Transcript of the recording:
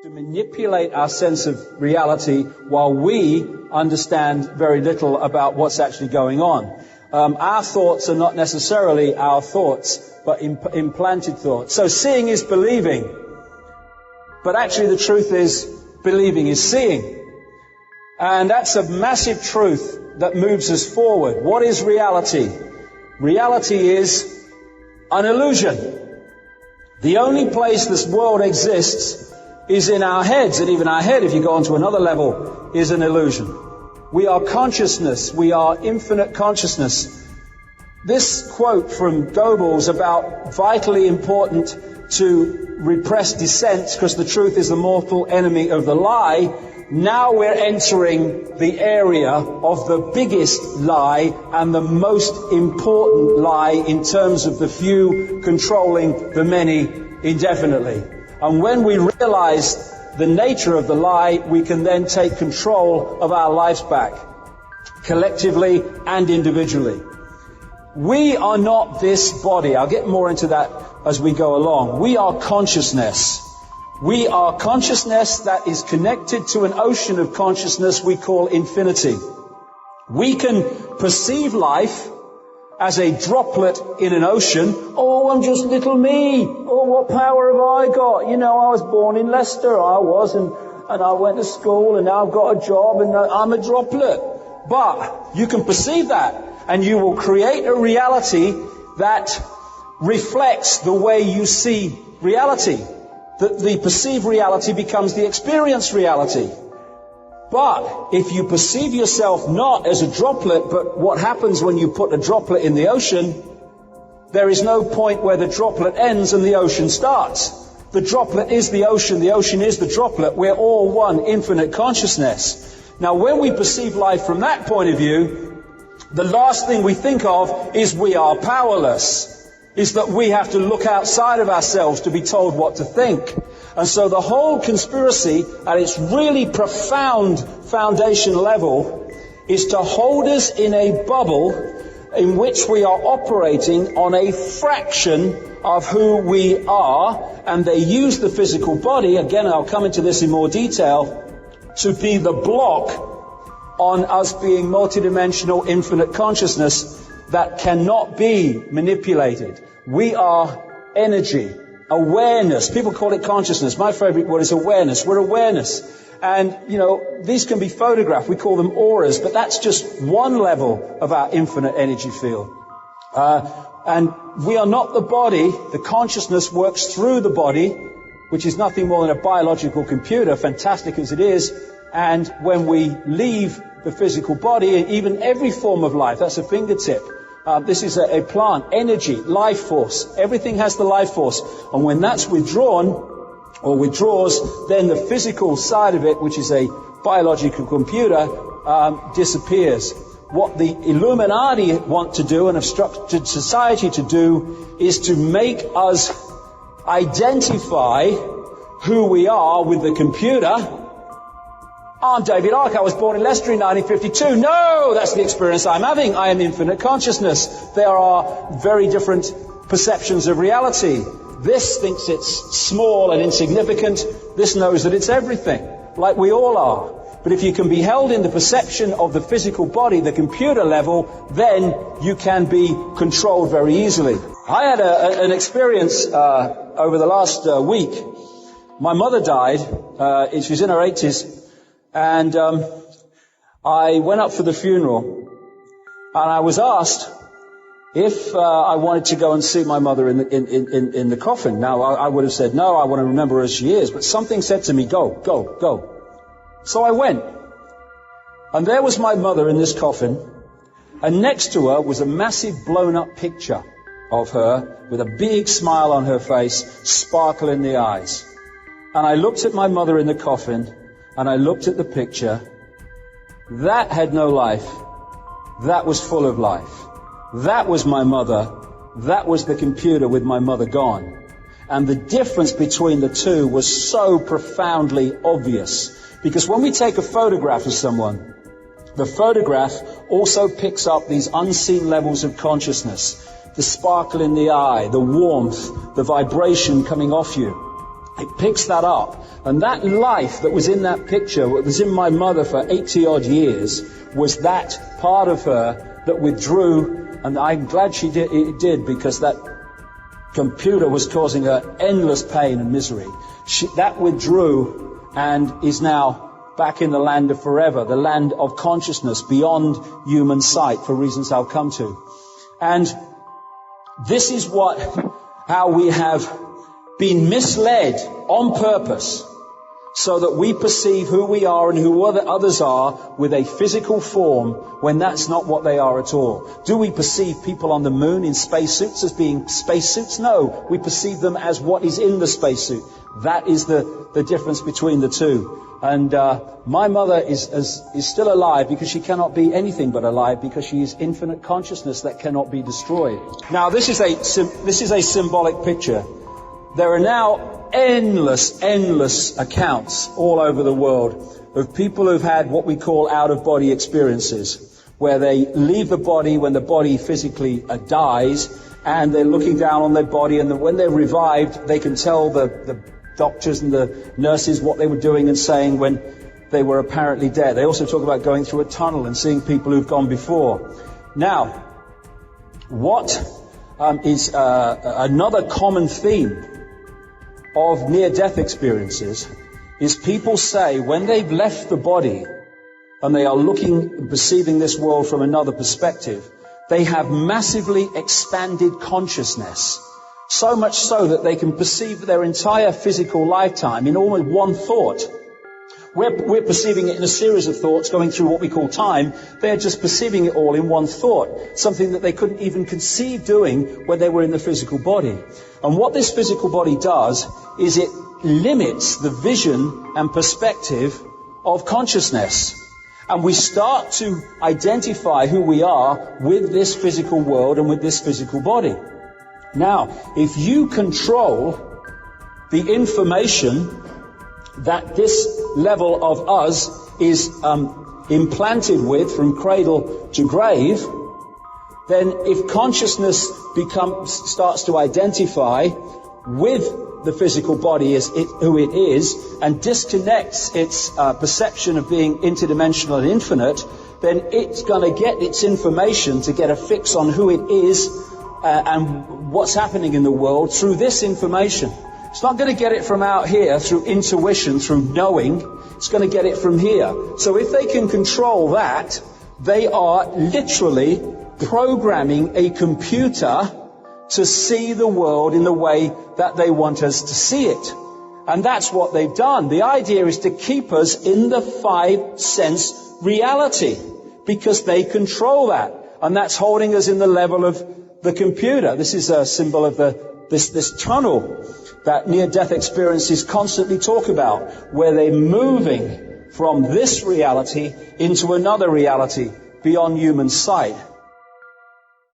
to manipulate our sense of reality while we understand very little about what's actually going on. Our thoughts are not necessarily our thoughts, but implanted thoughts. So seeing is believing. But actually the truth is, believing is seeing. And that's a massive truth that moves us forward. What is reality? Reality is an illusion. The only place this world exists is in our heads, and even our head, if you go on to another level, is an illusion. We are consciousness. We are infinite consciousness. This quote from Goebbels about vitally important to repress dissent because the truth is the mortal enemy of the lie. Now we're entering the area of the biggest lie and the most important lie in terms of the few controlling the many indefinitely. And when we realize the nature of the lie, we can then take control of our lives back, collectively and individually. We are not this body. I'll get more into that as we go along. We are consciousness. We are consciousness that is connected to an ocean of consciousness we call infinity. We can perceive life as a droplet in an ocean. Oh, I'm just little me. Oh, what power have I got? You know, I was born in Leicester. I was, and I went to school, and now I've got a job, and I'm a droplet. But you can perceive that, and you will create a reality that reflects the way you see reality. The perceived reality becomes the experienced reality. But if you perceive yourself not as a droplet, but what happens when you put a droplet in the ocean, there is no point where the droplet ends and the ocean starts. The droplet is the ocean is the droplet. We're all one infinite consciousness. Now, when we perceive life from that point of view, the last thing we think of is we are powerless. Is that we have to look outside of ourselves to be told what to think. And so the whole conspiracy at its really profound foundation level is to hold us in a bubble in which we are operating on a fraction of who we are, and they use the physical body, again I'll come into this in more detail, to be the block on us being multidimensional infinite consciousness that cannot be manipulated. We are energy, awareness. People call it consciousness. My favorite word is awareness. We're awareness. And, you know, these can be photographed. We call them auras, but that's just one level of our infinite energy field. And we are not the body. The consciousness works through the body, which is nothing more than a biological computer, fantastic as it is. And when we leave the physical body, and even every form of life, that's a fingertip. This is a plant, energy, life force. Everything has the life force. And when that's withdrawn, or withdraws, then the physical side of it, which is a biological computer, disappears. What the Illuminati want to do and have structured society to do is to make us identify who we are with the computer. I'm David Icke, I was born in Leicester in 1952. No, that's the experience I'm having. I am infinite consciousness. There are very different perceptions of reality. This thinks it's small and insignificant. This knows that it's everything, like we all are. But if you can be held in the perception of the physical body, the computer level, then you can be controlled very easily. I had an experience over the last week. My mother died. She was in her 80s. And I went up for the funeral, and I was asked if I wanted to go and see my mother in the coffin. Now, I would have said no, I want to remember her as she is, but something said to me, go. So I went. And there was my mother in this coffin, and next to her was a massive blown-up picture of her with a big smile on her face, sparkle in the eyes. And I looked at my mother in the coffin, and I looked at the picture. That had no life. That was full of life. That was my mother. That was the computer with my mother gone. And the difference between the two was so profoundly obvious. Because when we take a photograph of someone, the photograph also picks up these unseen levels of consciousness. The sparkle in the eye, the warmth, the vibration coming off you. It picks that up. And that life that was in that picture, what was in my mother for 80-odd years, was that part of her that withdrew. And I'm glad it did, because that computer was causing her endless pain and misery. That withdrew and is now back in the land of forever, the land of consciousness beyond human sight, for reasons I'll come to. And this is how we have been misled on purpose, so that we perceive who we are and who others are with a physical form, when that's not what they are at all. Do we perceive people on the moon in spacesuits as being spacesuits? No, we perceive them as what is in the spacesuit. That is the difference between the two. And my mother is still alive, because she cannot be anything but alive, because she is infinite consciousness that cannot be destroyed. Now, this is a symbolic picture. There are now endless accounts all over the world of people who've had what we call out-of-body experiences, where they leave the body when the body physically dies, and they're looking down on their body, and when they're revived, they can tell the doctors and the nurses what they were doing and saying when they were apparently dead. They also talk about going through a tunnel and seeing people who've gone before. Now, what is another common theme of near-death experiences is people say when they've left the body and they are perceiving this world from another perspective, they have massively expanded consciousness. So much so that they can perceive their entire physical lifetime in almost one thought. We're perceiving it in a series of thoughts going through what we call time. They're just perceiving it all in one thought, something that they couldn't even conceive doing when they were in the physical body. And what this physical body does is it limits the vision and perspective of consciousness. And we start to identify who we are with this physical world and with this physical body. Now, if you control the information that this level of us is implanted with from cradle to grave, then if consciousness starts to identify with the physical body as who it is, and disconnects its perception of being interdimensional and infinite, then it's going to get its information to get a fix on who it is and what's happening in the world through this information. It's not going to get it from out here through intuition, through knowing. It's going to get it from here. So if they can control that, they are literally programming a computer to see the world in the way that they want us to see it. And that's what they've done. The idea is to keep us in the 5-sense reality, because they control that. And that's holding us in the level of the computer. This is a symbol of this tunnel that near-death experiences constantly talk about, where they're moving from this reality into another reality beyond human sight.